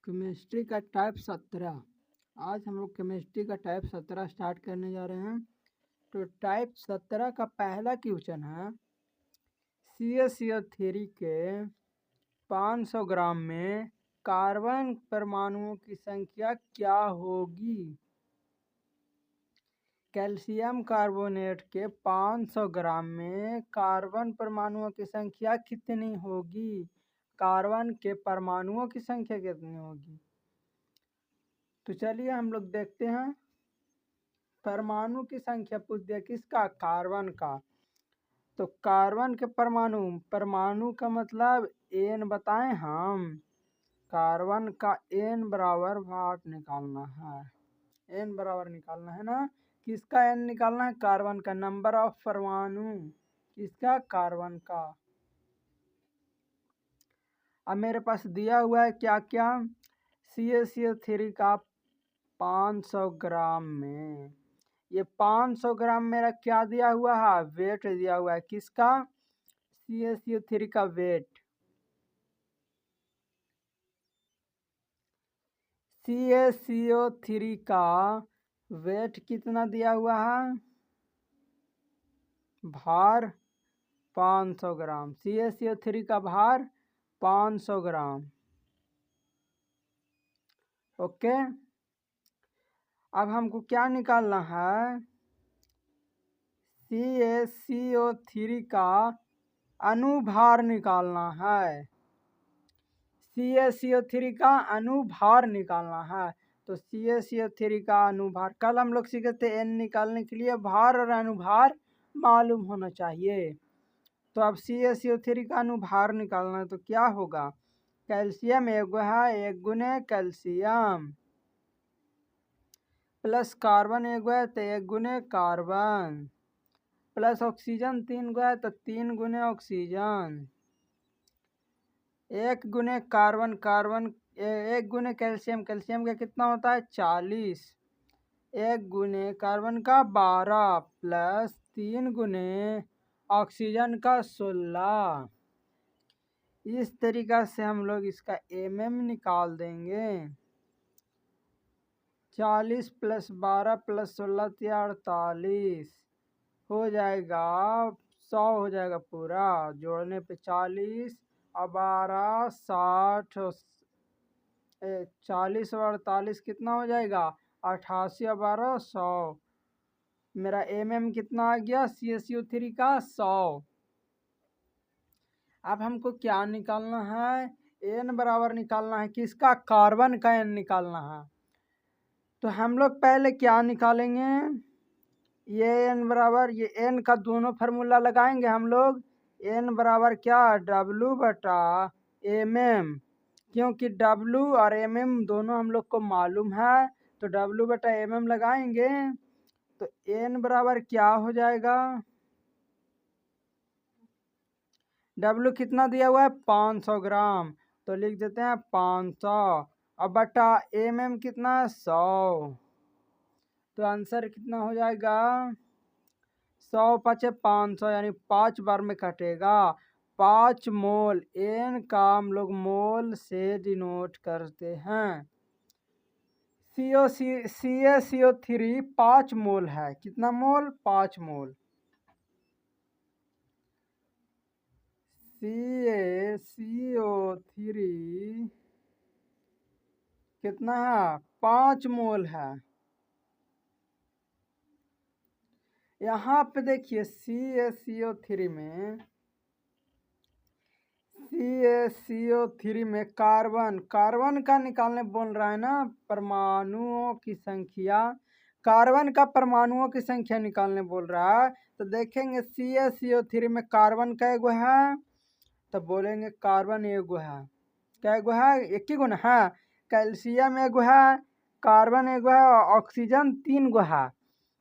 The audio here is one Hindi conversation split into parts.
केमिस्ट्री का टाइप 17। आज हम लोग केमिस्ट्री का टाइप 17 स्टार्ट करने जा रहे हैं। तो टाइप 17 का पहला क्वेश्चन है, CaCO3 के 500 ग्राम में कार्बन परमाणुओं की संख्या क्या होगी? कैल्शियम कार्बोनेट के 500 ग्राम में कार्बन परमाणुओं की संख्या कितनी होगी? कार्बन के परमाणुओं की संख्या कितनी होगी? तो चलिए हम लोग देखते हैं। परमाणु की संख्या पूछ दिया, किसका? कार्बन का। तो कार्बन के परमाणु का मतलब एन बताएं हम। कार्बन का एन बराबर भाग निकालना है। एन बराबर निकालना है ना। किसका एन निकालना है? कार्बन का। नंबर ऑफ परमाणु किसका? कार्बन का। अब मेरे पास दिया हुआ है क्या क्या? CaCO3 का 500 ग्राम में, ये 500 ग्राम मेरा क्या दिया हुआ है? वेट दिया हुआ है। किसका? CaCO3 का वेट। CaCO3 का वेट कितना दिया हुआ है? भार 500 ग्राम। CaCO3 का भार 500 ग्राम। ओके। अब हमको क्या निकालना है? CaCO3 का अनुभार निकालना है। CaCO3 का अनुभार निकालना है। तो CaCO3 का अनुभार, कल हम लोग सीखे थे N निकालने के लिए भार और अनुभार मालूम होना चाहिए। तो अब CaCO3 का अनुभार निकालना है तो क्या होगा? कैल्शियम एक है, 1 गुने कैल्शियम, प्लस कार्बन एक है तो 1 गुने कार्बन, प्लस ऑक्सीजन 3 है तो 3 गुने ऑक्सीजन, 1 गुने कार्बन, 1 गुने कैल्शियम का कितना होता है? 40, 1 गुने कार्बन का 12, प्लस 3 गुने ऑक्सीजन का 16। इस तरीक़ा से हम लोग इसका निकाल देंगे। 40 प्लस 12 प्लस 16 48 हो जाएगा 100 हो जाएगा पूरा। जोड़ने पे 40 और 12 60, 40 और 48 कितना हो जाएगा? 88 और 12 100। मेरा कितना आ गया? CaCO3 का 100। अब हमको क्या निकालना है? N बराबर निकालना है। किसका? कार्बन का N निकालना है। तो हम लोग पहले क्या निकालेंगे? ये N बराबर, ये N का दोनों फार्मूला लगाएंगे हम लोग। N बराबर क्या? W बटा mm, क्योंकि W और mm दोनों हम लोग को मालूम है। तो W बटा mm लगाएंगे तो N बराबर क्या हो जाएगा? W कितना दिया हुआ है? 500 ग्राम। तो लिख देते हैं 500। अब बटा mm कितना? 100। तो आंसर कितना हो जाएगा? 100 5 500, यानी 5 बार में कटेगा। 5 मोल। N का हम लोग मोल से डिनोट करते हैं। CaCO3 5 मोल है। कितना मोल? 5 मोल। CaCO3 कितना है? 5 मोल है। यहाँ पे देखिए CaCO3 में कार्बन का निकालने बोल रहा है ना, परमाणुओं की संख्या। कार्बन का परमाणुओं की संख्या निकालने बोल रहा है। तो देखेंगे CaCO3 में कार्बन कै गो है? तो बोलेंगे कार्बन एगो है। कै गो है? एक ही गो ना है। कैल्शियम एगो है, कार्बन एगो है, ऑक्सीजन 3 गो है।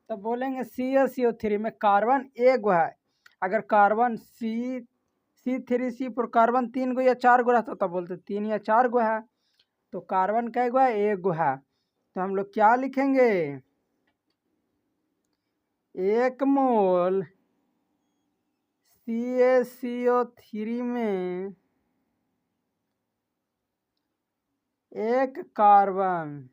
तो बोलेंगे CaCO3 में कार्बन एगो है। अगर कार्बन C3C4 कार्बन 3 गो या 4 गो रहता तो बोलते 3 या 4 गो है। तो कार्बन कै गो है? 1 गो है। तो हम लोग क्या लिखेंगे? 1 मोल CaCO3 में एक कार्बन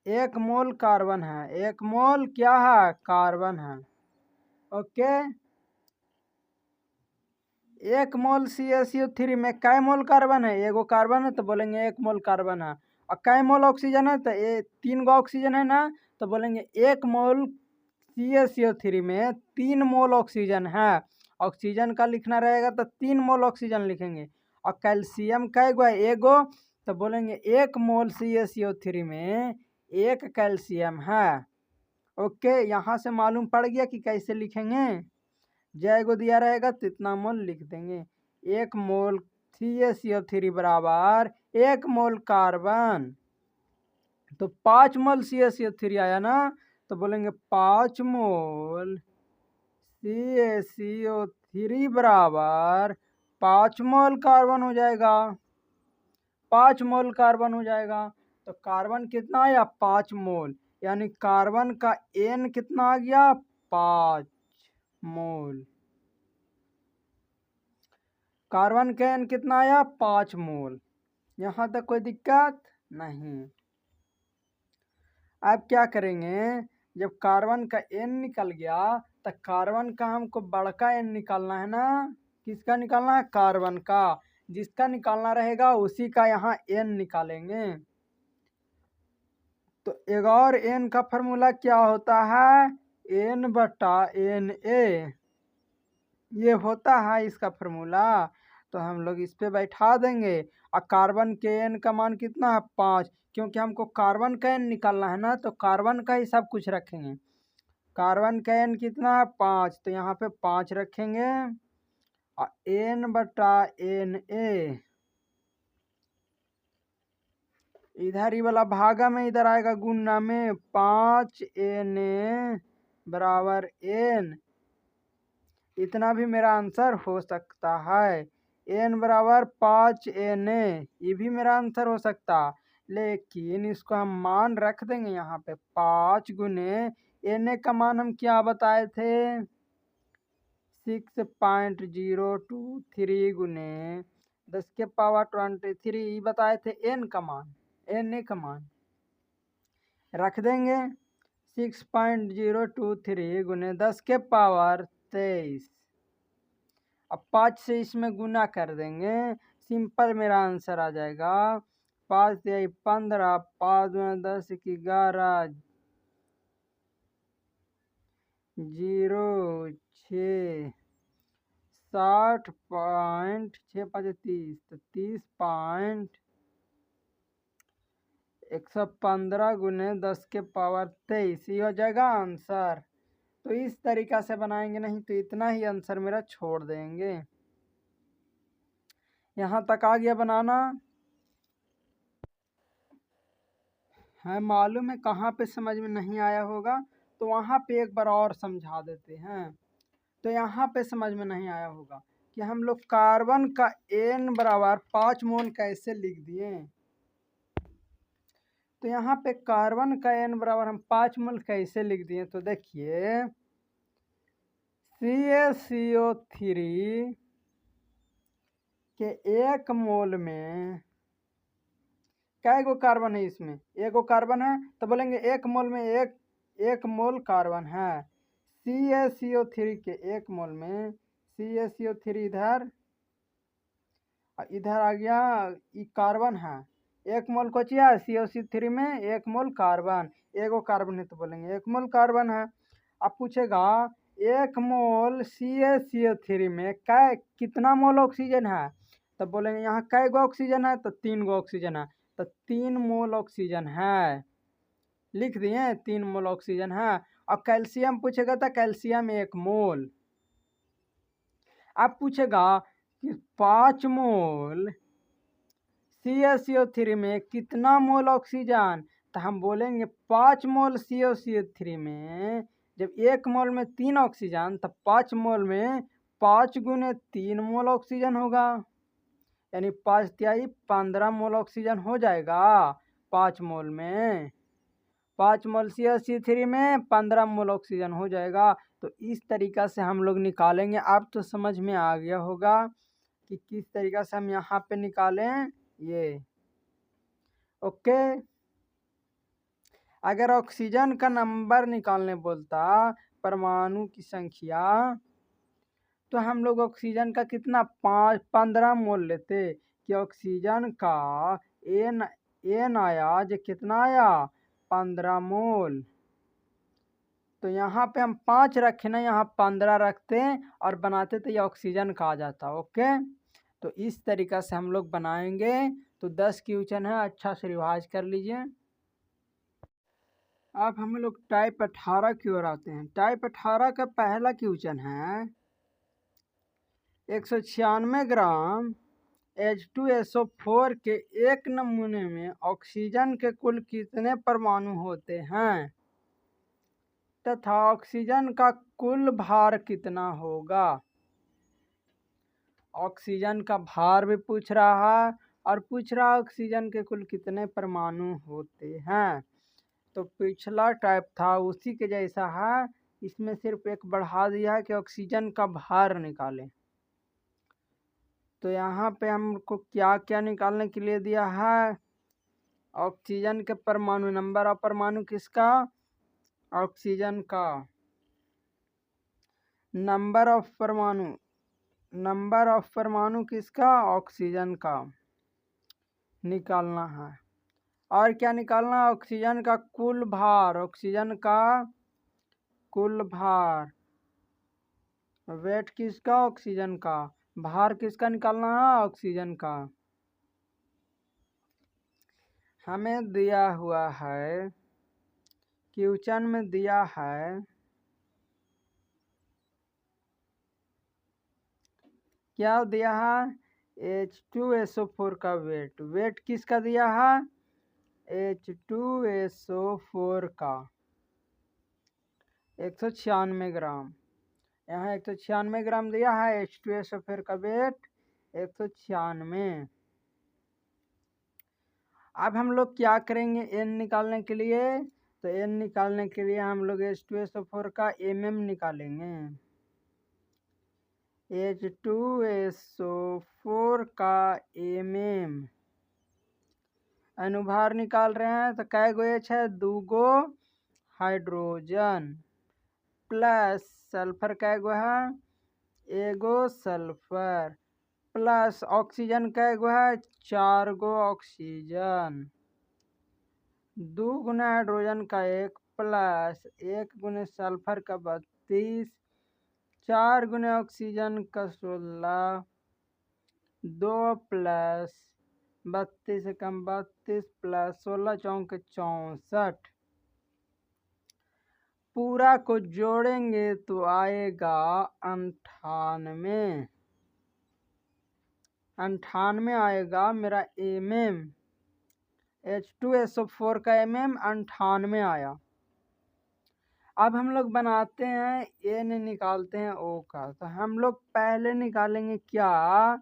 एक मोल कार्बन है, एक मोल क्या है? कार्बन है। ओके, एक मोल CaCO3 में कै मोल कार्बन है? एगो कार्बन है तो बोलेंगे एक मोल कार्बन है। और कै मोल ऑक्सीजन है? तो ये 3 गो ऑक्सीजन है ना, तो बोलेंगे एक मोल CaCO3 में 3 मोल ऑक्सीजन है। ऑक्सीजन का लिखना रहेगा तो 3 मोल ऑक्सीजन लिखेंगे। और कैल्शियम कै गो है? एगो, तो बोलेंगे एक मोल CaCO3 में एक कैल्शियम है। ओके, यहाँ से मालूम पड़ गया कि कैसे लिखेंगे। जय को दिया रहेगा तो इतना मोल लिख देंगे। एक मोल CaCO3 बराबर एक मोल कार्बन, तो 5 मोल CaCO3 आया ना, तो बोलेंगे 5 मोल CaCO3 बराबर 5 मोल कार्बन हो जाएगा। 5 मोल कार्बन हो जाएगा। तो कार्बन कितना आया? 5 मोल, यानी कार्बन का N कितना आ गया? 5 मोल। कार्बन का N कितना आया? 5 मोल। यहाँ तक कोई दिक्कत नहीं। अब क्या करेंगे, जब कार्बन का N निकल गया तो कार्बन का हमको बड़का N निकालना है ना। किसका निकालना है? कार्बन का। जिसका निकालना रहेगा उसी का यहाँ N निकालेंगे। तो एक और N का फॉर्मूला क्या होता है? N/Na, ये होता है इसका फॉर्मूला। तो हम लोग इस पे बैठा देंगे। और कार्बन के N का मान कितना है? 5, क्योंकि हमको कार्बन का N निकालना है ना, तो कार्बन का ही सब कुछ रखेंगे। कार्बन का N कितना है? 5, तो यहाँ पे 5 रखेंगे। और N/Na, इधर ही वाला भागा में इधर आएगा गुणा में, 5Na बराबर N। इतना भी मेरा आंसर हो सकता है। N बराबर 5Na, ये भी मेरा आंसर हो सकता, लेकिन इसको हम मान रख देंगे यहाँ पे 5 गुने Na का मान हम क्या बताए थे? 6.023 गुने 10⁻23 बताए थे N का मान, Na का मान रख देंगे। 6.023 गुने 10⁻23। अब 5 से इसमें गुना कर देंगे, सिंपल मेरा आंसर आ जाएगा। 5 से 15, 5 गुना 10 की 11, 0.6, 60.6 तो 30.115 गुने 10⁻23, ये हो जाएगा आंसर। तो इस तरीका से बनाएंगे, नहीं तो इतना ही आंसर मेरा छोड़ देंगे। यहाँ तक आ गया बनाना है। मालूम है कहाँ पे समझ में नहीं आया होगा, तो वहाँ पे एक बार और समझा देते हैं। तो यहाँ पे समझ में नहीं आया होगा कि हम लोग कार्बन का N बराबर 5 मोल कैसे लिख दिए। तो यहाँ पे कार्बन का N बराबर हम 5 मोल कैसे लिख दिए, तो देखिए CaCO3 के एक मोल में कै गो कार्बन है? इसमें एगो कार्बन है, तो बोलेंगे एक मोल में एक मोल कार्बन है। CaCO3 के एक मोल में CaCO3 इधर आ गया, ये कार्बन है। एक मोल को चाहिए CaCO3 में एक मोल कार्बन, एगो कार्बन है तो बोलेंगे एक मोल कार्बन है। अब पूछेगा एक मोल CaCO3 में कितना मोल ऑक्सीजन है, तो बोलेंगे यहाँ कै गो ऑक्सीजन है? तो 3 गो ऑक्सीजन है, तो 3 मोल ऑक्सीजन है। लिख दिए 3 मोल ऑक्सीजन है। अब कैल्शियम पूछेगा तो कैल्शियम 1 मोल। अब पूछेगा कि 5 मोल CaCO3 में कितना मोल ऑक्सीजन, तो हम बोलेंगे 5 मोल CaCO3 में जब एक मोल में 3 ऑक्सीजन, तो 5 मोल में 5 गुने 3 मोल ऑक्सीजन होगा, यानी 5×3 15 मोल ऑक्सीजन हो जाएगा। 5 मोल में 5 मोल CaCO3 में 15 मोल ऑक्सीजन हो जाएगा। तो इस तरीका से हम लोग निकालेंगे। अब तो समझ में आ गया होगा। कि किस तरीका से हम यहाँ पे निकालें ये। ओके, अगर ऑक्सीजन का नंबर निकालने बोलता परमाणु की संख्या, तो हम लोग ऑक्सीजन का कितना 15 मोल लेते कि ऑक्सीजन का एन आया जो कितना आया 15 मोल। तो यहाँ पे हम 5 रखे ना, यहाँ 15 रखते और बनाते तो ये ऑक्सीजन का आ जाता। ओके, तो इस तरीका से हम लोग बनाएंगे। तो 10 क्वेश्चन है, अच्छा से रिवाइज कर लीजिए। अब हम लोग टाइप 18 की ओर आते हैं। टाइप 18 का पहला क्वेश्चन है 196 ग्राम H2SO4 के एक नमूने में ऑक्सीजन के कुल कितने परमाणु होते हैं तथा ऑक्सीजन का कुल भार कितना होगा। ऑक्सीजन का भार भी पूछ रहा है और पूछ रहा ऑक्सीजन के कुल कितने परमाणु होते हैं। तो पिछला टाइप था उसी के जैसा है, इसमें सिर्फ एक बढ़ा दिया है कि ऑक्सीजन का भार निकालें। तो यहाँ पे हमको क्या क्या निकालने के लिए दिया है, ऑक्सीजन के परमाणु, नंबर ऑफ परमाणु किसका, ऑक्सीजन का, नंबर ऑफ परमाणु किसका, ऑक्सीजन का निकालना है। और क्या निकालना है, ऑक्सीजन का कुल भार, ऑक्सीजन का कुल भार, वेट किसका, ऑक्सीजन का, भार किसका निकालना है, ऑक्सीजन का। हमें दिया हुआ है, क्वेश्चन में दिया है क्या दिया है, H2SO4 का वेट, वेट किसका दिया है, H2SO4 का 196 ग्राम। यहाँ 196 ग्राम दिया है, H2SO4 का वेट 196। अब हम लोग क्या करेंगे n निकालने के लिए, तो n निकालने के लिए हम लोग H2SO4 का निकालेंगे। H2SO4 का अनुभार निकाल रहे हैं। तो कै गो H है, 2 गो हाइड्रोजन प्लस सल्फर कै गो है, 1 गो सल्फर प्लस ऑक्सीजन कै गो है, 4 गो ऑक्सीजन, 2 गुना हाइड्रोजन का 1 प्लस 1 गुने सल्फर का 32, 4 गुने ऑक्सीजन का 16, 2 प्लस 32 से कम 32 प्लस 16 चौके 64, पूरा को जोड़ेंगे तो आएगा 98, 98 आएगा मेरा H2SO4 का 98 आया। अब हम लोग बनाते हैं n निकालते हैं O का। तो हम लोग पहले निकालेंगे क्या,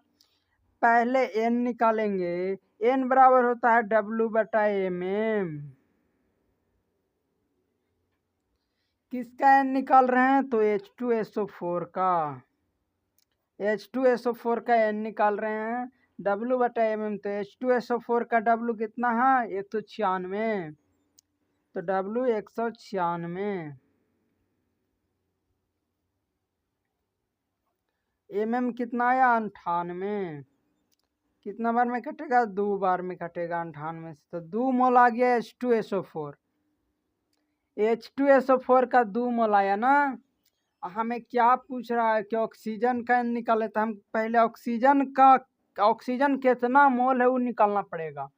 पहले n निकालेंगे, n बराबर होता है W/mm। किसका n निकाल रहे हैं, तो H2SO4 का, H2SO4 का n निकाल रहे हैं W/mm। तो H2SO4 का W कितना है, 196, तो W 196, mm कितना आया 98, कितना बार में कटेगा, 2 बार में कटेगा 98 से। तो 2 मोल आ गया H2SO4, H2SO4 का 2 मोल आया ना। हमें क्या पूछ रहा है कि ऑक्सीजन का निकाले, तो हम पहले ऑक्सीजन कितना मोल है वो निकालना पड़ेगा।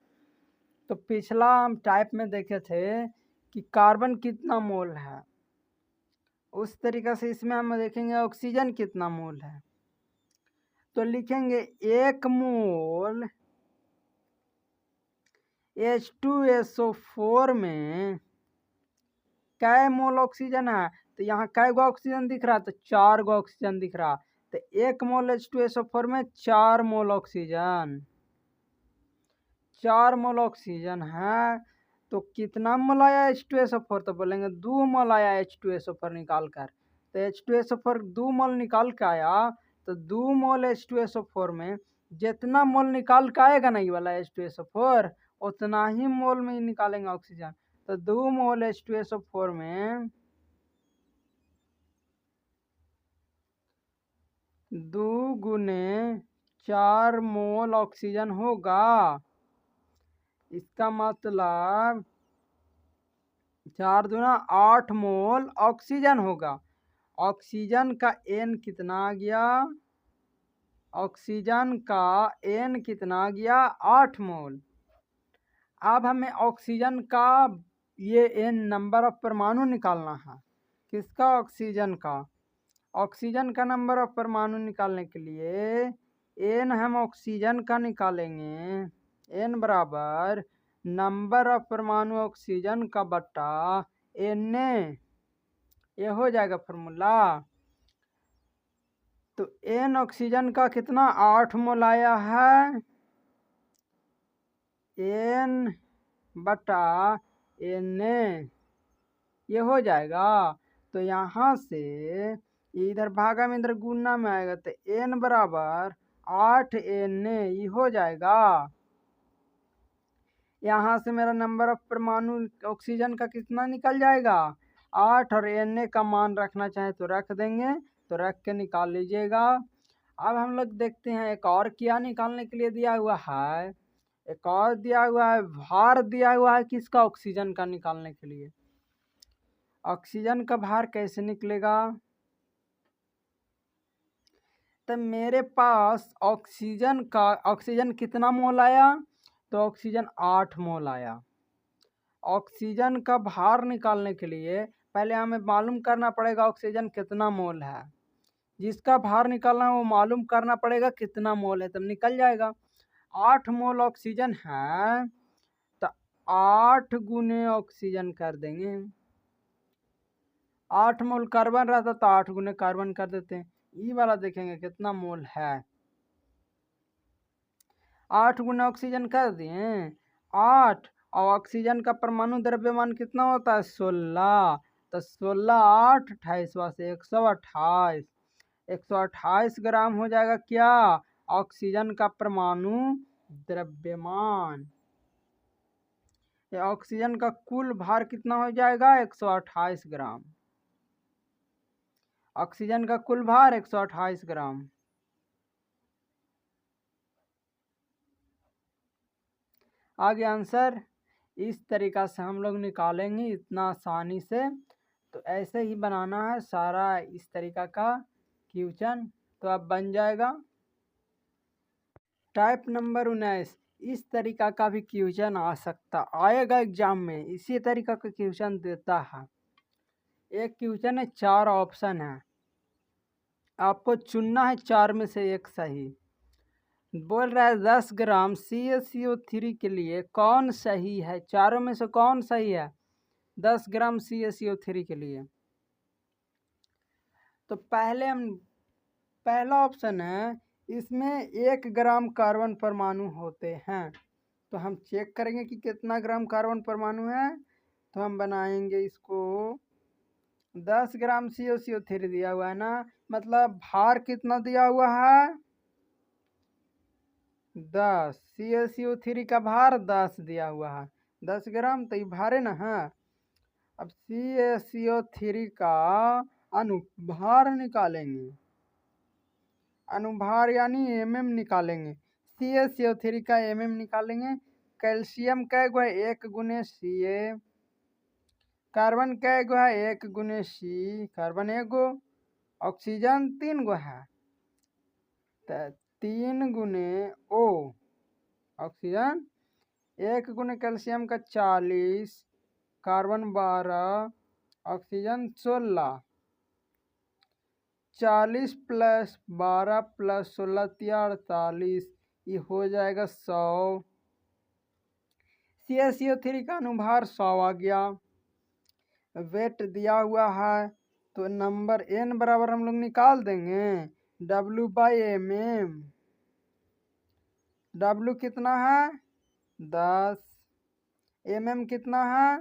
तो पिछला हम टाइप में देखे थे कि कार्बन कितना मोल है, उस तरीके से इसमें हम देखेंगे ऑक्सीजन कितना मोल है। तो लिखेंगे 1 मोल H2SO4 में कै मोल ऑक्सीजन है, तो यहाँ कै गो ऑक्सीजन दिख रहा है, तो 4 गो ऑक्सीजन दिख रहा। तो 1 मोल H2SO4 में 4 मोल ऑक्सीजन, 4 मोल ऑक्सीजन है। तो कितना मोल आया H2SO4, तो बोलेंगे 2 मोल आया H2SO4 निकाल कर। तो H2SO4 2 मोल निकाल के आया, तो 2 मोल H2SO4 में जितना मोल निकाल के आएगा ना ये वाला H2SO4 उतना ही मोल में निकालेंगे ऑक्सीजन। तो 2 मोल H2SO4 में 2 गुने 4 मोल ऑक्सीजन होगा। इसका मतलब 4 दूना 8 मोल ऑक्सीजन होगा। ऑक्सीजन का N कितना आ गया? ऑक्सीजन का N कितना आ गया? 8 मोल। अब हमें ऑक्सीजन का ये N नंबर ऑफ परमाणु निकालना है। किसका? ऑक्सीजन का। ऑक्सीजन का नंबर ऑफ परमाणु निकालने के लिए N हम ऑक्सीजन का निकालेंगे। N बराबर नंबर ऑफ परमाणु ऑक्सीजन का बटा Na, ये हो जाएगा फॉर्मूला। तो N ऑक्सीजन का कितना? 8 मोल आया है। N बटा Na ये हो जाएगा। तो यहाँ से इधर भागा में इधर गुना में आएगा तो N बराबर 8 Na ये हो जाएगा। यहाँ से मेरा नंबर ऑफ परमाणु ऑक्सीजन का कितना निकल जाएगा? 8 और Na का मान रखना चाहे तो रख देंगे, तो रख के निकाल लीजिएगा। अब हम लोग देखते हैं एक और क्या निकालने के लिए दिया हुआ है। एक और दिया हुआ है, भार दिया हुआ है किसका? ऑक्सीजन का निकालने के लिए। ऑक्सीजन का भार कैसे निकलेगा? तो मेरे पास ऑक्सीजन कितना मोल आया? तो ऑक्सीजन 8 मोल आया। ऑक्सीजन का भार निकालने के लिए पहले हमें मालूम करना पड़ेगा ऑक्सीजन कितना मोल है। जिसका भार निकालना है वो मालूम करना पड़ेगा कितना मोल है, तब निकल जाएगा। 8 मोल ऑक्सीजन है तो 8 गुने ऑक्सीजन कर देंगे। 8 मोल कार्बन रहता तो 8 गुने कार्बन कर देते हैं। ये वाला देखेंगे कितना मोल है। 8 गुना ऑक्सीजन कर दिए 8, और ऑक्सीजन का परमाणु द्रव्यमान कितना होता है? 16। तो 16 8 28 से 128। 128 ग्राम हो जाएगा क्या? ऑक्सीजन का परमाणु द्रव्यमान। ऑक्सीजन का कुल भार कितना हो जाएगा? 128 ग्राम। ऑक्सीजन का कुल भार 128 ग्राम। आगे आंसर इस तरीका से हम लोग निकालेंगे इतना आसानी से। तो ऐसे ही बनाना है सारा इस तरीका का क्वेश्चन, तो अब बन जाएगा। टाइप नंबर 19, इस तरीका का भी क्वेश्चन आ सकता आएगा एग्जाम में, इसी तरीका का क्वेश्चन देता है। एक क्वेश्चन है, 4 ऑप्शन है, आपको चुनना है 4 में से एक सही। बोल रहा है 10 ग्राम CaCO3 के लिए कौन सही है? चारों में से कौन सही है 10 ग्राम CaCO3 के लिए? तो पहला ऑप्शन है, इसमें 1 ग्राम कार्बन परमाणु होते हैं। तो हम चेक करेंगे कि कितना ग्राम कार्बन परमाणु है। तो हम बनाएंगे इसको 10 ग्राम CaCO3 दिया हुआ है ना, मतलब भार कितना दिया हुआ है? 10। CaCO3 का भार 10 दिया हुआ है, 10 ग्राम, तो ये भारे ना है। अब CaCO3 का अनुभार निकालेंगे, अनुभार यानी mm निकालेंगे। CaCO3 का mm निकालेंगे। कैल्शियम कै गो है? 1 गुने Ca। कार्बन कै गो है? 1 गुने C, कार्बन 1 गो। ऑक्सीजन 3 गो है तो 3 गुने O। ऑक्सीजन 1 गुने कैल्शियम का 40, कार्बन 12, ऑक्सीजन 16। 40 प्लस 12 प्लस 16 48, ये हो जाएगा 100। CaCO3 का अनुभार 100 आ गया। वेट दिया हुआ है तो नंबर N बराबर हम लोग निकाल देंगे W/mm। W कितना है? 10। mm कितना है?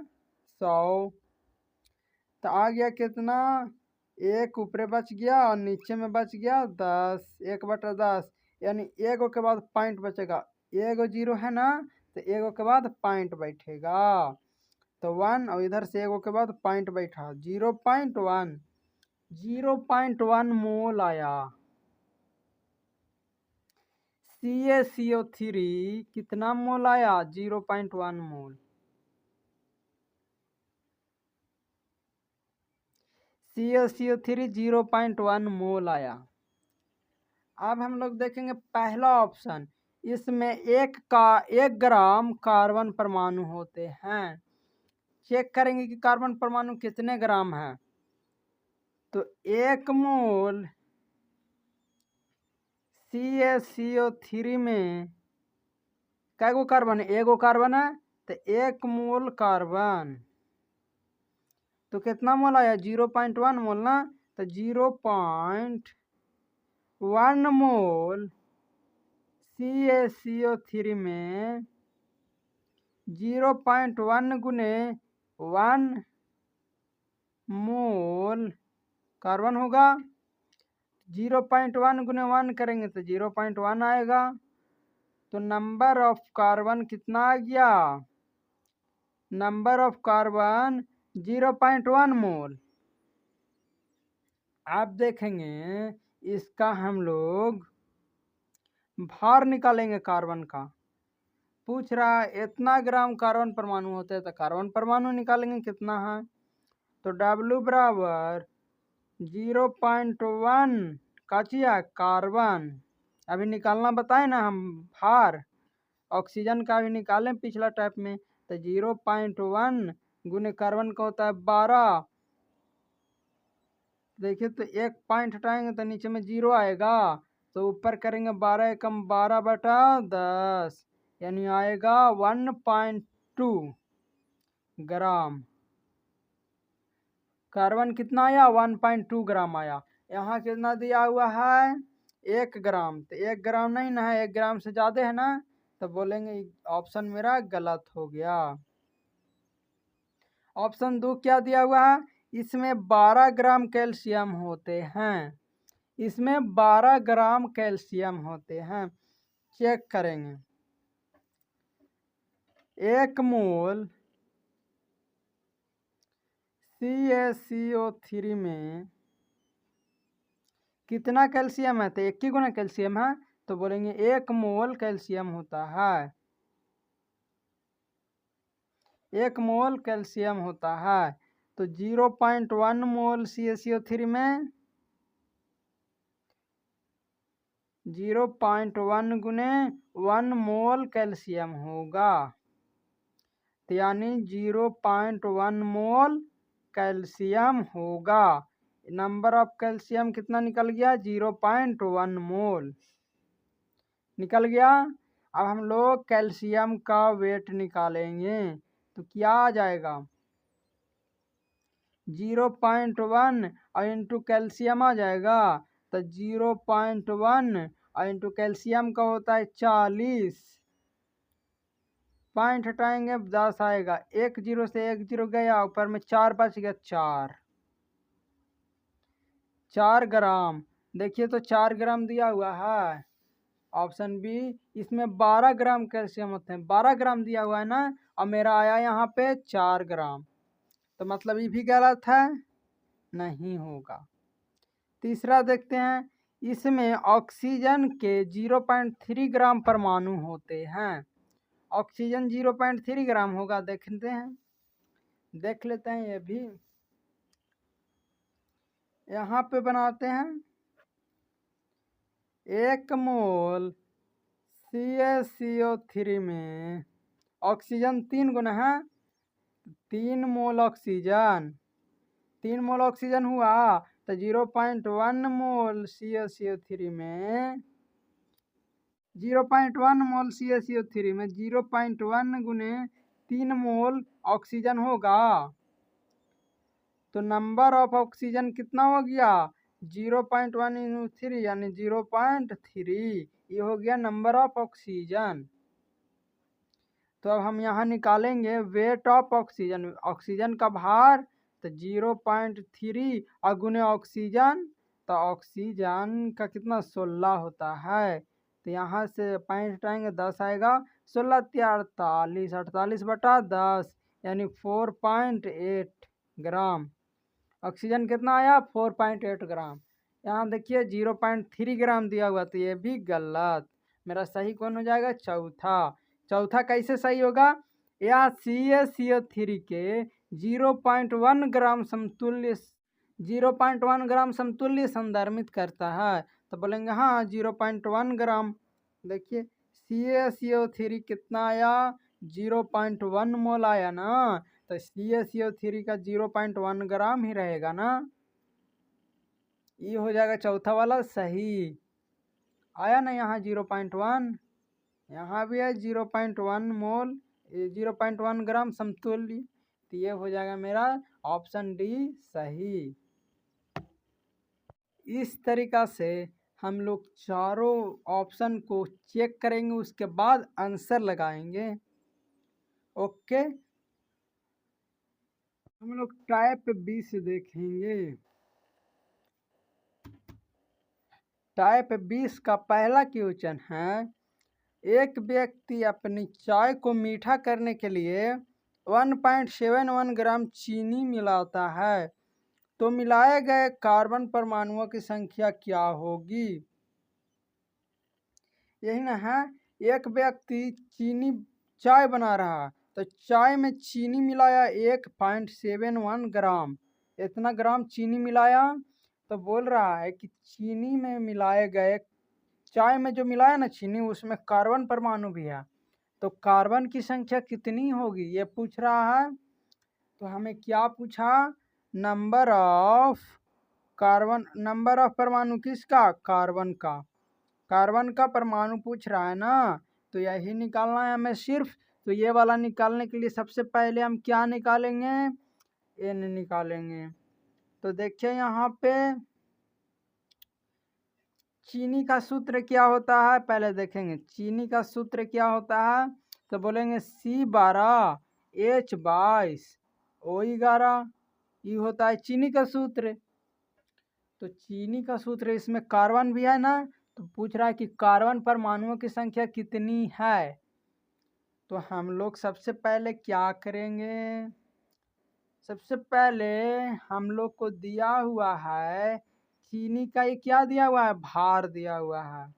100। तो आ गया कितना? एक ऊपरे बच गया और नीचे में बच गया 10, 1/10, यानी एगो के बाद पॉइंट बचेगा। एगो जीरो है ना, तो एगो के बाद पॉइंट बैठेगा, तो 1, और इधर से एगो के बाद पॉइंट बैठा 0.1, 0.1 मोल आया। CaCO3 कितना मोल आया? 0.1 मोल। CaCO3 0.1 मोल आया। अब हम लोग देखेंगे पहला ऑप्शन, इसमें 1 ग्राम कार्बन परमाणु होते हैं। चेक करेंगे कि कार्बन परमाणु कितने ग्राम है। तो 1 मोल CaCO3 में कै गो कार्बन है? एगो कार्बन है, तो 1 मोल कार्बन, तो कितना मोल आया? 0.1 मोल ना, तो 0.1 मोल CaCO3 में 0.1 गुने 1 मोल कार्बन होगा। 0.1 गुने 1 करेंगे तो 0.1 आएगा। तो नंबर ऑफ कार्बन कितना आ गया? नंबर ऑफ कार्बन 0.1 मोल। आप देखेंगे इसका हम लोग भार निकालेंगे कार्बन का। पूछ रहा है इतना ग्राम कार्बन परमाणु होते हैं, तो कार्बन परमाणु निकालेंगे कितना है। तो W बराबर 0.1 का चिया कार्बन, अभी निकालना बताए ना हम भार, ऑक्सीजन का भी निकालें पिछला टाइप में, तो 0.1 गुने कार्बन का होता है 12। देखिए तो एक पॉइंट हटाएंगे तो नीचे में 0 आएगा, तो ऊपर करेंगे 12 एकम 12/10, यानी आएगा 1.2 ग्राम। कार्बन कितना आया? 1.2 ग्राम आया। यहाँ कितना दिया हुआ है? 1 ग्राम, तो 1 ग्राम नहीं ना है, 1 ग्राम से ज़्यादा है ना, तो बोलेंगे ऑप्शन मेरा गलत हो गया। ऑप्शन 2 क्या दिया हुआ है? इसमें 12 ग्राम कैल्शियम होते हैं, इसमें 12 ग्राम कैल्शियम होते हैं। चेक करेंगे 1 मोल CaCO3 में कितना कैल्शियम है? तो 1 ही गुना कैल्शियम है, तो बोलेंगे 1 मोल कैल्शियम होता है, 1 मोल कैल्शियम होता है। तो 0.1 मोल CaCO3 में 0.1 गुने 1 मोल कैल्शियम होगा, तो यानी 0.1 मोल कैल्शियम होगा। नंबर ऑफ कैल्शियम कितना निकल गया? 0.1 मोल निकल गया। अब हम लोग कैल्शियम का वेट निकालेंगे, तो क्या आ जाएगा? 0.1 और इंटू कैल्शियम आ जाएगा, तो 0.1 और इंटू कैल्शियम का होता है 40, पॉइंट हटाएंगे 10 आएगा, 1 0 से 1 0 गया, ऊपर में 4 बच गया, 4 ग्राम। देखिए तो 4 ग्राम दिया हुआ है ऑप्शन बी। इसमें 12 ग्राम कैल्शियम होते हैं, 12 ग्राम दिया हुआ है ना, और मेरा आया यहाँ पे 4 ग्राम, तो मतलब ये भी गलत है, नहीं होगा। तीसरा देखते हैं, इसमें ऑक्सीजन के 0.3 ग्राम परमाणु होते हैं। ऑक्सीजन 0.3 ग्राम होगा, देखते हैं, देख लेते हैं ये भी। यहाँ पे बनाते हैं 1 मोल CaCO3 में ऑक्सीजन 3 गुना है, 3 मोल ऑक्सीजन, 3 मोल ऑक्सीजन हुआ, तो 0.1 मोल CaCO3 में 0.1 मोल CaCO3 में 0.1 गुने 3 मोल ऑक्सीजन होगा, तो नंबर ऑफ ऑक्सीजन कितना हो गया? 0.1 × 3 यानी 0.3, ये हो गया नंबर ऑफ ऑक्सीजन। तो अब हम यहाँ निकालेंगे वेट ऑफ ऑक्सीजन, ऑक्सीजन का भार, तो 0.3 और गुने ऑक्सीजन, तो ऑक्सीजन का कितना 16 होता है। तो यहाँ से 5 हटाएंगे 10 आएगा, 16 48, 48/10 यानी 4.8 ग्राम। ऑक्सीजन कितना आया 4.8 ग्राम। यहाँ देखिए 0.3 ग्राम दिया हुआ, तो ये भी गलत। मेरा सही कौन हो जाएगा, चौथा। चौथा कैसे सही होगा, यह CaCO3 के 0.1 ग्राम समतुल्य 0.1 ग्राम समतुल्य संदर्भित करता है। तो बोलेंगे हाँ 0.1 ग्राम। देखिए CaCO3 कितना आया 0.1 मोल आया ना, तो CaCO3 का 0.1 ग्राम ही रहेगा ना। ये हो जाएगा चौथा वाला सही। आया ना यहाँ 0.1, यहाँ भी है 0.1 मोल 0.1 ग्राम समतुल्य। तो ये हो जाएगा मेरा ऑप्शन डी सही। इस तरीका से हम लोग चारों ऑप्शन को चेक करेंगे, उसके बाद आंसर लगाएंगे। ओके, हम लोग टाइप बी से देखेंगे। टाइप 20 का पहला क्वेश्चन है, एक व्यक्ति अपनी चाय को मीठा करने के लिए 1.71 ग्राम चीनी मिलाता है, तो मिलाए गए कार्बन परमाणुओं की संख्या क्या होगी। यही ना है, एक व्यक्ति चीनी चाय बना रहा, तो चाय में चीनी मिलाया 1.71 ग्राम, इतना ग्राम चीनी मिलाया। तो बोल रहा है कि चीनी में मिलाए गए, चाय में जो मिलाया ना चीनी, उसमें कार्बन परमाणु भी है, तो कार्बन की संख्या कितनी होगी ये पूछ रहा है। तो हमें क्या पूछा, number of carbon, number of परमाणु किसका, कार्बन का। कार्बन का परमाणु पूछ रहा है ना, तो यही निकालना है हमें सिर्फ। तो ये वाला निकालने के लिए सबसे पहले हम क्या निकालेंगे, एन निकालेंगे। तो देखिए यहाँ पे चीनी का सूत्र क्या होता है, पहले देखेंगे चीनी का सूत्र क्या होता है। तो बोलेंगे C12H22O11, ये होता है चीनी का सूत्र। तो चीनी का सूत्र, इसमें कार्बन भी है ना, तो पूछ रहा है कि कार्बन परमाणुओं की संख्या कितनी है। तो हम लोग सबसे पहले क्या करेंगे, सबसे पहले हम लोग को दिया हुआ है चीनी का, ये क्या दिया हुआ है, भार दिया हुआ है।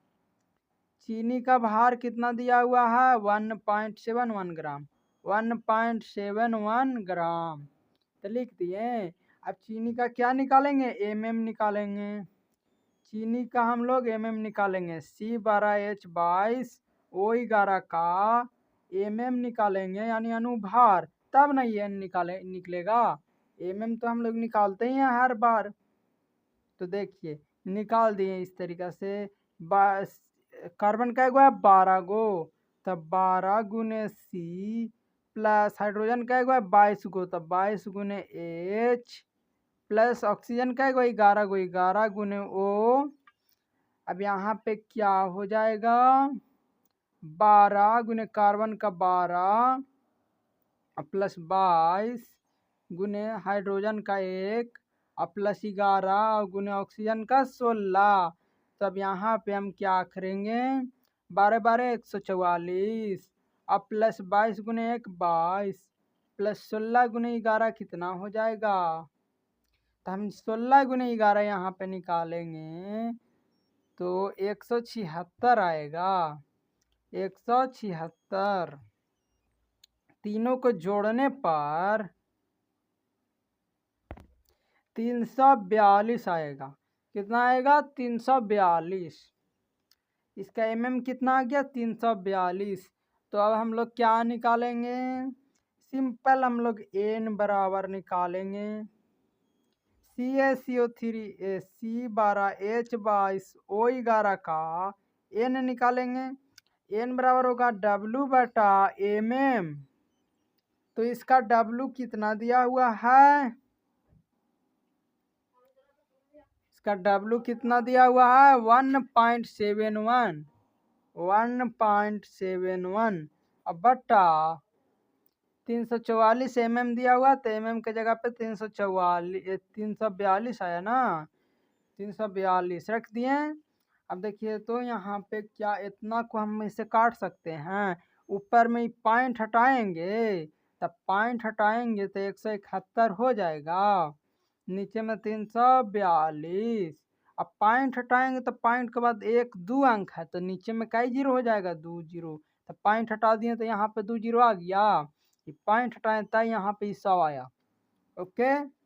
चीनी का भार कितना दिया हुआ है 1.71 ग्राम, 1.71 ग्राम। तो लिख दिए। अब चीनी का क्या निकालेंगे, निकालेंगे। चीनी का हम लोग निकालेंगे, C12H22O11 का निकालेंगे, यानी अनुभार, तब ना ये निकलेगा। तो हम लोग निकालते ही हैं हर बार। तो देखिए निकाल दिए इस तरीका से। कार्बन का है 12 गो, तब 12 गुने C प्लस हाइड्रोजन का है 22 गो, तब 22 गुने H प्लस ऑक्सीजन का है 11 गो, 11 गुने O। अब यहाँ पे क्या हो जाएगा, 12 गुने कार्बन का 12 प्लस 22 गुने हाइड्रोजन का 1 और प्लस 11 गुने ऑक्सीजन का 16। तब यहाँ पे हम क्या करेंगे, 12 12 144 और प्लस 22 गुने 1 22 प्लस 16 गुने 11 कितना हो जाएगा। तो हम 16 गुने 11 यहाँ पे निकालेंगे तो 176 आएगा, 176। तीनों को जोड़ने पर 342 आएगा। कितना आएगा 342। इसका कितना आ गया 342। तो अब हम लोग क्या निकालेंगे, सिंपल हम लोग n बराबर निकालेंगे। CaCO3 C12H22O11 का n निकालेंगे, n बराबर होगा W/mm। तो इसका W कितना दिया हुआ है, इसका W कितना दिया हुआ है 1.71 अब बटा 344 mm दिया हुआ, तो mm की जगह पे 342 आया ना, 342 रख दिए। अब देखिए तो यहाँ पे क्या इतना को हम इसे काट सकते हैं, ऊपर में पॉइंट हटाएंगे, तब पॉइंट हटाएंगे तो 171 हो जाएगा, नीचे में 342। अब पॉइंट हटाएंगे तो पॉइंट के बाद एक दो अंक है, तो नीचे में कई जीरो हो जाएगा, 2 जीरो। तो पॉइंट हटा दिए तो यहाँ पे 2 जीरो आ गया, पॉइंट हटाए तब यहाँ पे 100 आया। ओके,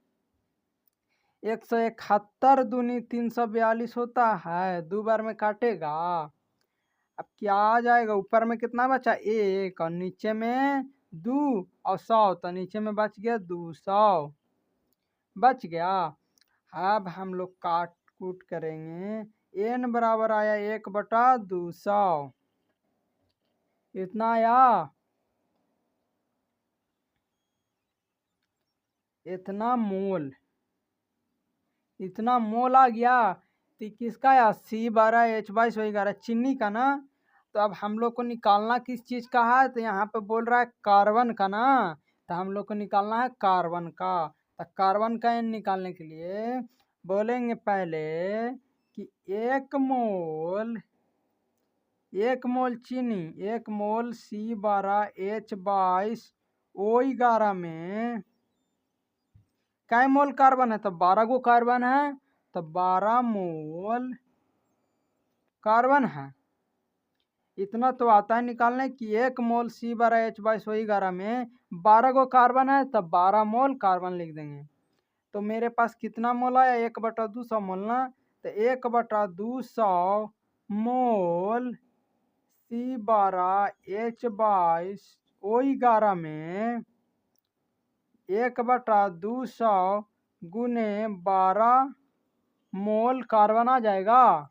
171 दूनी 342 होता है, 2 बार में काटेगा। अब क्या आ जाएगा, ऊपर में कितना बचा 1 और नीचे में 2 और 100, तो नीचे में बच गया 200, बच गया। अब हम लोग काट कूट करेंगे, n बराबर आया 1/200, इतना आया, इतना मोल, इतना मोल आ गया। तो किसका आया, C12H22 चीनी का ना। तो अब हम लोग को निकालना किस चीज़ का है, तो यहाँ पे बोल रहा है कार्बन का ना, तो हम लोग को निकालना है कार्बन का। तो कार्बन का n निकालने के लिए बोलेंगे पहले कि 1 मोल चीनी, 1 मोल C12H22O11 में कै मोल कार्बन है, तो 12 गो कार्बन है, तो 12 मोल कार्बन है। इतना तो आता है निकालने की 1 मोल C12H22O11 में 12 गो कार्बन है, तब 12 मोल कार्बन लिख देंगे। तो मेरे पास कितना मोल आया, 1/200 मोल ना, तो 1/200 मोल C12H22O11 में 1/200 गुने 12 मोल कार्बन आ जाएगा।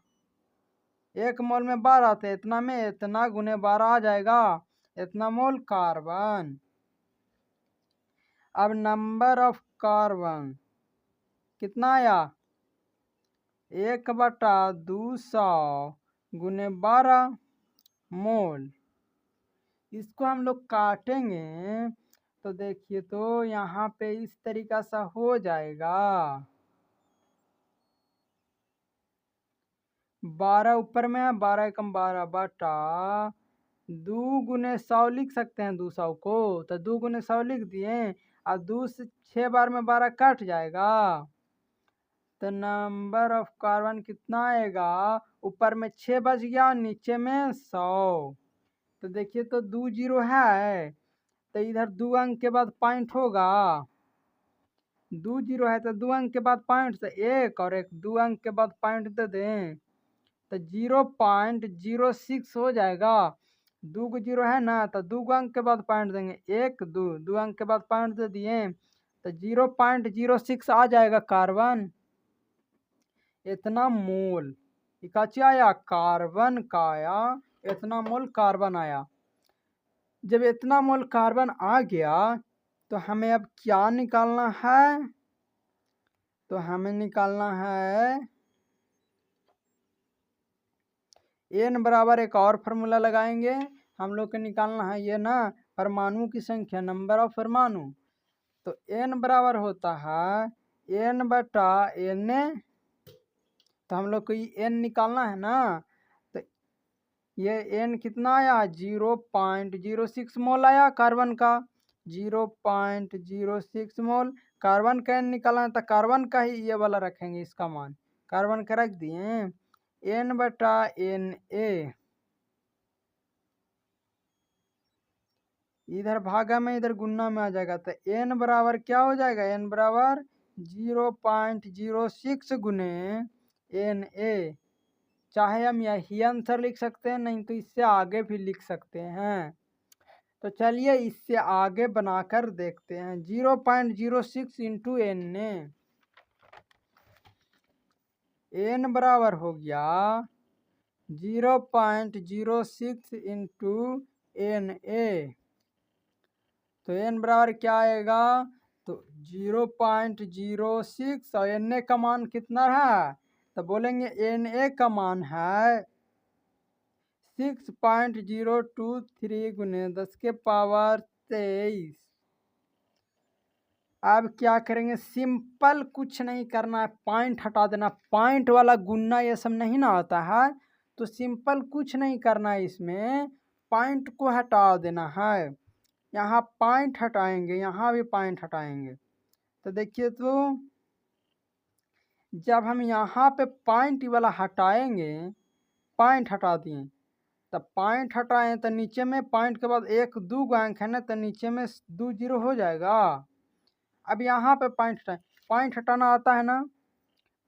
1 मोल में 12, तो इतना में इतना गुने 12 आ जाएगा, इतना मोल कार्बन। अब नंबर ऑफ कार्बन कितना आया, 1/200 गुने 12 मोल। इसको हम लोग काटेंगे तो देखिए तो यहाँ पे इस तरीका सा हो जाएगा, 12 ऊपर में है, 12 एकम 12 बटा 2 गुने 100 लिख सकते हैं, 200 को, तो 2 गुने 100 लिख दिए, और 2 से 6 बार में 12 कट जाएगा, तो नंबर ऑफ कार्बन कितना आएगा, ऊपर में 6 बच गया और नीचे में 100। तो देखिए तो 2 जीरो है, तो इधर 2 अंक के बाद पॉइंट होगा, 2 जीरो है तो 2 अंक के बाद पॉइंट, से 1 और 1 2 अंक के बाद पॉइंट दे दें, तो 0.06 हो जाएगा। 2 को जीरो है ना, तो 2 अंक के बाद पॉइंट देंगे, 1 2 अंक के बाद पॉइंट दे दिए, तो 0.06 आ जाएगा कार्बन। इतना मोल इकाची आया कार्बन का आया, इतना मोल कार्बन आया। जब इतना मोल कार्बन आ गया तो हमें अब क्या निकालना है, तो हमें निकालना है n बराबर, एक और फार्मूला लगाएंगे हम लोग को, निकालना है ये ना परमाणु की संख्या, नंबर ऑफ परमाणु। तो n बराबर होता है n/Na, तो हम लोग को ये n निकालना है ना, तो ये n कितना आया, 0.06 मोल आया कार्बन का, 0.06 मोल कार्बन का n निकालना है, तो कार्बन का ही ये वाला रखेंगे, इसका मान कार्बन का रख दिए, n/Na, इधर भागा में इधर गुन्ना में आ जाएगा, तो n बराबर क्या हो जाएगा, n बराबर 0.06 गुने Na। चाहे हम यही आंसर लिख सकते हैं, नहीं तो इससे आगे भी लिख सकते हैं। तो चलिए इससे आगे बनाकर देखते हैं, 0.06 इंटू Na, n बराबर हो गया 0.06 इंटू Na, तो n बराबर क्या आएगा, तो 0.06 और Na का मान कितना है, तो बोलेंगे Na का मान है 6.023 गुने 10 के पावर 23, अब क्या करेंगे, सिंपल कुछ नहीं करना है, पॉइंट हटा देना। पॉइंट वाला गुणना ये सब नहीं ना आता है, तो सिंपल कुछ नहीं करना है, इसमें पॉइंट को हटा देना है। यहाँ पॉइंट हटाएंगे, यहाँ भी पॉइंट हटाएंगे। तो देखिए, तो जब हम यहाँ पे पॉइंट वाला हटाएंगे, पॉइंट हटा दिए, तब पॉइंट हटाएं तो नीचे में पॉइंट के बाद एक दो अंक है ना, तो नीचे में 2 जीरो हो जाएगा। अब यहाँ पे पॉइंट हटाएं, पॉइंट हटाना आता है ना,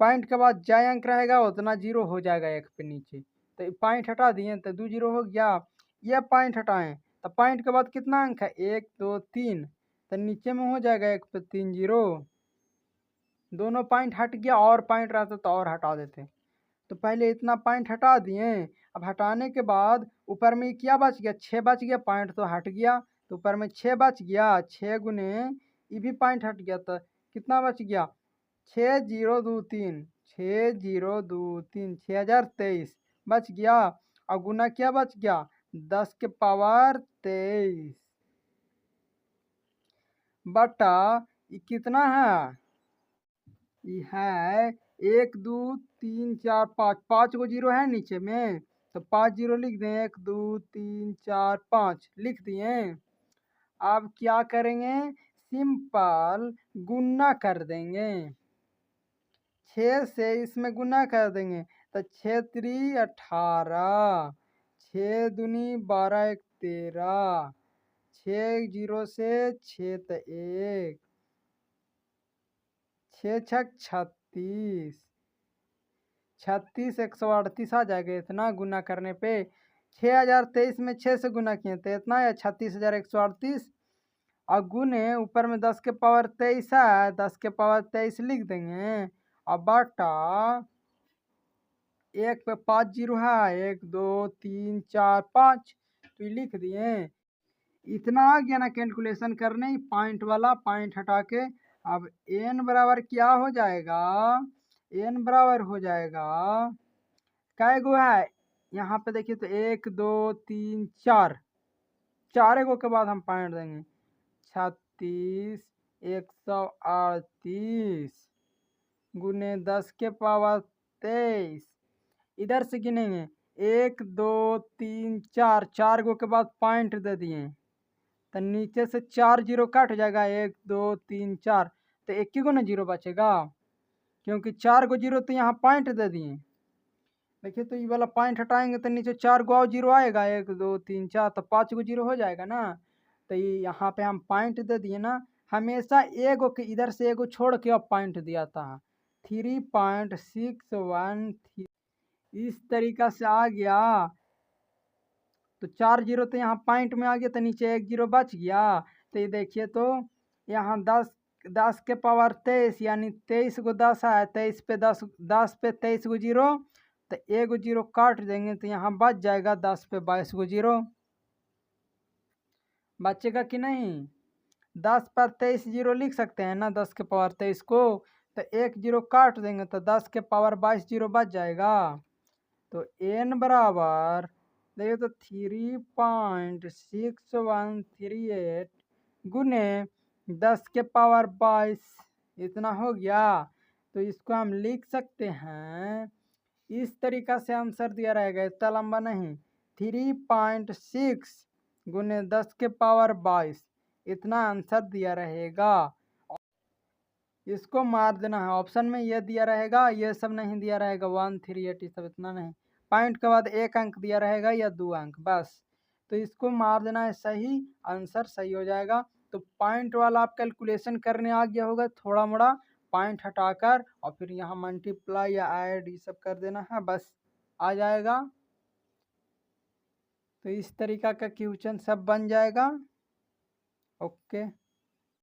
पॉइंट के बाद जय अंक रहेगा उतना जीरो हो जाएगा एक पे नीचे। तो पॉइंट हटा दिए तो 2 जीरो हो गया। ये पॉइंट हटाएं तो पॉइंट के बाद कितना अंक है, 1 2 3, तो नीचे में हो जाएगा एक पे 3 जीरो। दोनों पॉइंट हट गया, और पॉइंट रहता तो और हटा देते। तो पहले इतना पॉइंट हटा दिए। अब हटाने के बाद ऊपर में क्या बच गया, 6 बच गया, पॉइंट तो हट गया, तो ऊपर में 6 बच गया। 6 गुने ये भी पॉइंट हट गया, तो कितना बच गया, 6023, 6023, 6023 बच गया। और गुना क्या बच गया, 10 के पावर 23 बटा ये कितना है, ये है 1 2 3 4 5, 5 गो जीरो है नीचे में, तो 5 जीरो लिख दें, 1 2 3 4 5 लिख दिए। अब क्या करेंगे, सिंपल गुना कर देंगे, 6 से इसमें गुना कर देंगे, तो 6 3 18, 6 दूनी 12 1 13, 6 जीरो से 6 तो 1, 6 छक 36, 36 138 आ जाएगा। इतना गुना करने पे 6023 में 6 से गुना किए तो इतना है 36,138, और गुने ऊपर में 10 के पावर 23 है, 10 के पावर 23 लिख देंगे। और बटा एक पे 5 जीरो है, 1 2 3 4 5, तो ये लिख दिए। इतना आ गया ना कैलकुलेशन करने, पॉइंट वाला पॉइंट हटा के। अब n बराबर क्या हो जाएगा, n बराबर हो जाएगा, कै गो है यहाँ पे देखिए, तो 1 2 3 4, 4 गो के बाद हम पॉइंट देंगे, 36 138 गुने 10 के पावर 23, इधर से गिनेंगे 1 2 3 4, 4 गो के बाद पॉइंट दे दिए, तो नीचे से 4 जीरो कट जाएगा, 1 2 3 4, तो एक ही गो ना जीरो बचेगा, क्योंकि 4 गो जीरो तो यहाँ पॉइंट दे दिए। देखिए, तो ये वाला पॉइंट हटाएंगे तो नीचे 4 गो और जीरो आएगा, 1 2 3 4, तो 5 गो जीरो हो जाएगा ना। तो ये यहाँ पे हम पॉइंट दे दिए ना, हमेशा एगो के इधर से एगो छोड़ के अब पॉइंट दिया था, 3.613, इस तरीका से आ गया। तो 4 जीरो तो यहाँ पॉइंट में आ गया, तो नीचे 1 जीरो बच गया। तो ये देखिए, तो यहाँ 10 के पावर 23, यानी 23 गो 10 है, 23 पे 10, 10 पे 23 गो जीरो, तो 1 गो जीरो काट देंगे, तो यहाँ बच जाएगा 10 पे 22 गो जीरो, बचेगा कि नहीं। 10 पर 23 जीरो लिख सकते हैं ना, 10 के पावर 23 को, तो 1 जीरो काट देंगे, तो 10 के पावर 22 जीरो बच जाएगा। तो n बराबर देखिए, तो 3.6138 गुने 10 के पावर 22, इतना हो गया। तो इसको हम लिख सकते हैं, इस तरीका से आंसर दिया रहेगा, इतना लंबा नहीं, 3.6 गुने 10 के पावर 22, इतना आंसर दिया रहेगा। इसको मार देना है, ऑप्शन में ये दिया रहेगा, ये सब नहीं दिया रहेगा, 1 3 8 सब इतना नहीं, पॉइंट के बाद 1 अंक दिया रहेगा या 2 अंक बस। तो इसको मार देना है, सही आंसर सही हो जाएगा। तो पॉइंट वाला आप कैलकुलेशन करने आ गया होगा, थोड़ा मोड़ा पॉइंट हटाकर, और फिर यहाँ मल्टीप्लाई या ऐड ये सब कर देना है, बस आ जाएगा। तो इस तरीका का क्वेश्चन सब बन जाएगा। ओके।